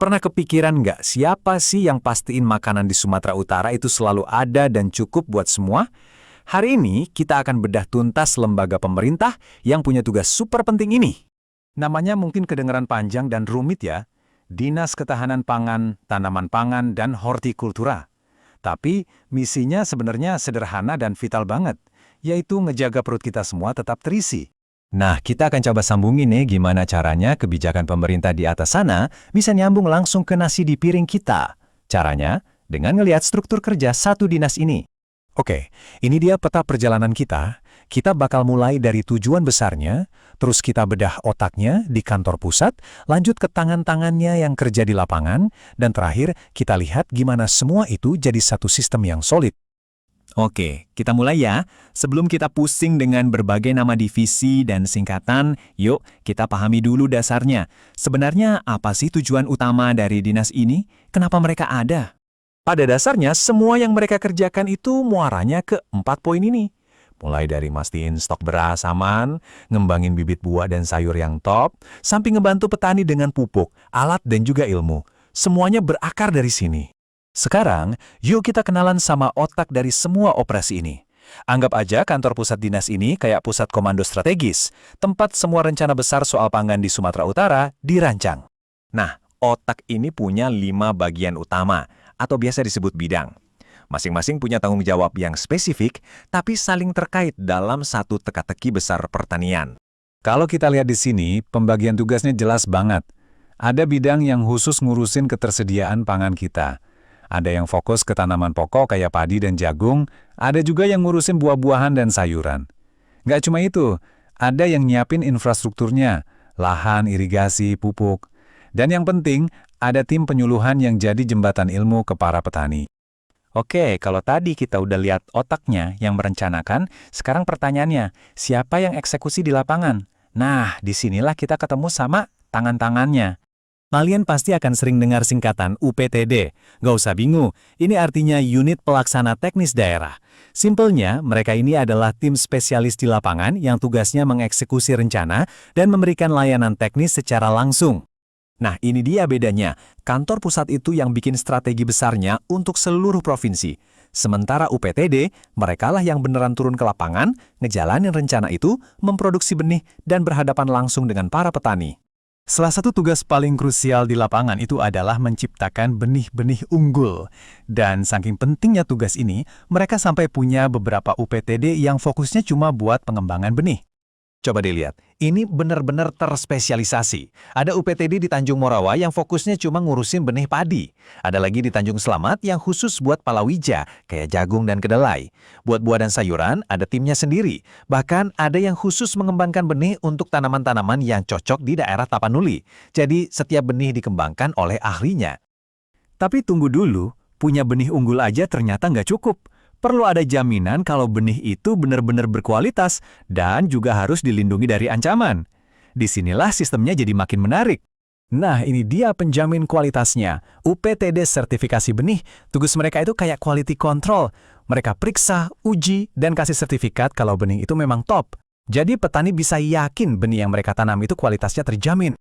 Pernah kepikiran nggak siapa sih yang pastiin makanan di Sumatera Utara itu selalu ada dan cukup buat semua? Hari ini kita akan bedah tuntas lembaga pemerintah yang punya tugas super penting ini. Namanya mungkin kedengaran panjang dan rumit ya, Dinas Ketahanan Pangan, Tanaman Pangan, dan Hortikultura. Tapi misinya sebenarnya sederhana dan vital banget, yaitu ngejaga perut kita semua tetap terisi. Nah, kita akan coba sambungin nih gimana caranya kebijakan pemerintah di atas sana bisa nyambung langsung ke nasi di piring kita. Caranya, dengan ngelihat struktur kerja satu dinas ini. Oke, ini dia peta perjalanan kita. Kita bakal mulai dari tujuan besarnya, terus kita bedah otaknya di kantor pusat, lanjut ke tangan-tangannya yang kerja di lapangan, dan terakhir kita lihat gimana semua itu jadi satu sistem yang solid. Oke, kita mulai ya. Sebelum kita pusing dengan berbagai nama divisi dan singkatan, yuk kita pahami dulu dasarnya. Sebenarnya apa sih tujuan utama dari dinas ini? Kenapa mereka ada? Pada dasarnya, semua yang mereka kerjakan itu muaranya ke 4 poin ini. Mulai dari mastiin stok beras aman, ngembangin bibit buah dan sayur yang top, sampai ngebantu petani dengan pupuk, alat dan juga ilmu. Semuanya berakar dari sini. Sekarang, yuk kita kenalan sama otak dari semua operasi ini. Anggap aja kantor pusat dinas ini kayak pusat komando strategis, tempat semua rencana besar soal pangan di Sumatera Utara dirancang. Nah, otak ini punya 5 bagian utama, atau biasa disebut bidang. Masing-masing punya tanggung jawab yang spesifik, tapi saling terkait dalam satu teka-teki besar pertanian. Kalau kita lihat di sini, pembagian tugasnya jelas banget. Ada bidang yang khusus ngurusin ketersediaan pangan kita. Ada yang fokus ke tanaman pokok kayak padi dan jagung, ada juga yang ngurusin buah-buahan dan sayuran. Nggak cuma itu, ada yang nyiapin infrastrukturnya, lahan, irigasi, pupuk. Dan yang penting, ada tim penyuluhan yang jadi jembatan ilmu ke para petani. Oke, kalau tadi kita udah lihat otaknya yang merencanakan, sekarang pertanyaannya, siapa yang eksekusi di lapangan? Nah, disinilah kita ketemu sama tangan-tangannya. Kalian pasti akan sering dengar singkatan UPTD. Nggak usah bingung, ini artinya Unit Pelaksana Teknis Daerah. Simpelnya, mereka ini adalah tim spesialis di lapangan yang tugasnya mengeksekusi rencana dan memberikan layanan teknis secara langsung. Nah, ini dia bedanya. Kantor pusat itu yang bikin strategi besarnya untuk seluruh provinsi. Sementara UPTD, merekalah yang beneran turun ke lapangan, ngejalanin rencana itu, memproduksi benih, dan berhadapan langsung dengan para petani. Salah satu tugas paling krusial di lapangan itu adalah menciptakan benih-benih unggul. Dan saking pentingnya tugas ini, mereka sampai punya beberapa UPTD yang fokusnya cuma buat pengembangan benih. Coba dilihat, ini benar-benar terspesialisasi. Ada UPTD di Tanjung Morawa yang fokusnya cuma ngurusin benih padi. Ada lagi di Tanjung Selamat yang khusus buat palawija, kayak jagung dan kedelai. Buat buah dan sayuran, ada timnya sendiri. Bahkan ada yang khusus mengembangkan benih untuk tanaman-tanaman yang cocok di daerah Tapanuli. Jadi setiap benih dikembangkan oleh ahlinya. Tapi tunggu dulu, punya benih unggul aja ternyata nggak cukup. Perlu ada jaminan kalau benih itu benar-benar berkualitas dan juga harus dilindungi dari ancaman. Disinilah sistemnya jadi makin menarik. Nah, ini dia penjamin kualitasnya. UPTD sertifikasi benih, tugas mereka itu kayak quality control. Mereka periksa, uji, dan kasih sertifikat kalau benih itu memang top. Jadi petani bisa yakin benih yang mereka tanam itu kualitasnya terjamin.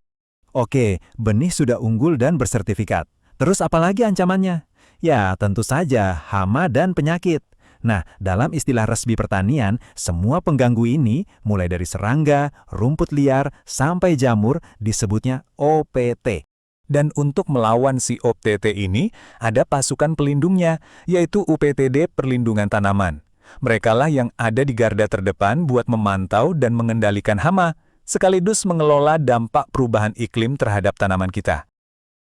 Oke, benih sudah unggul dan bersertifikat. Terus apalagi ancamannya? Ya, tentu saja hama dan penyakit. Nah, dalam istilah resmi pertanian, semua pengganggu ini, mulai dari serangga, rumput liar, sampai jamur, disebutnya OPT. Dan untuk melawan si OPT ini, ada pasukan pelindungnya, yaitu UPTD Perlindungan Tanaman. Merekalah yang ada di garda terdepan buat memantau dan mengendalikan hama, sekaligus mengelola dampak perubahan iklim terhadap tanaman kita.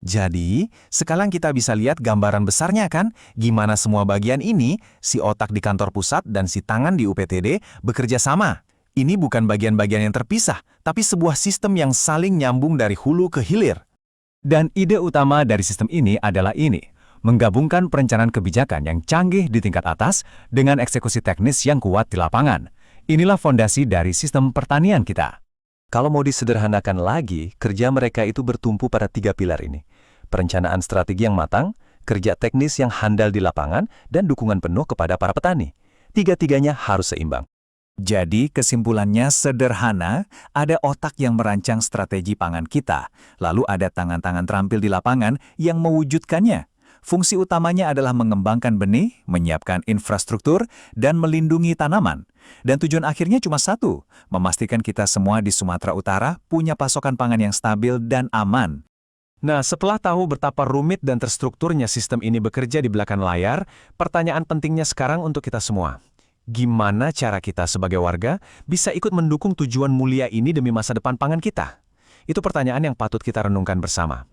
Jadi, sekarang kita bisa lihat gambaran besarnya kan? Gimana semua bagian ini, si otak di kantor pusat dan si tangan di UPTD bekerja sama. Ini bukan bagian-bagian yang terpisah, tapi sebuah sistem yang saling nyambung dari hulu ke hilir. Dan ide utama dari sistem ini adalah ini, menggabungkan perencanaan kebijakan yang canggih di tingkat atas dengan eksekusi teknis yang kuat di lapangan. Inilah fondasi dari sistem pertanian kita. Kalau mau disederhanakan lagi, kerja mereka itu bertumpu pada 3 pilar ini. Perencanaan strategi yang matang, kerja teknis yang handal di lapangan, dan dukungan penuh kepada para petani. Tiga-tiganya harus seimbang. Jadi kesimpulannya sederhana, ada otak yang merancang strategi pangan kita, lalu ada tangan-tangan terampil di lapangan yang mewujudkannya. Fungsi utamanya adalah mengembangkan benih, menyiapkan infrastruktur, dan melindungi tanaman. Dan tujuan akhirnya cuma satu, memastikan kita semua di Sumatera Utara punya pasokan pangan yang stabil dan aman. Nah, setelah tahu betapa rumit dan terstrukturnya sistem ini bekerja di belakang layar, pertanyaan pentingnya sekarang untuk kita semua. Gimana cara kita sebagai warga bisa ikut mendukung tujuan mulia ini demi masa depan pangan kita? Itu pertanyaan yang patut kita renungkan bersama.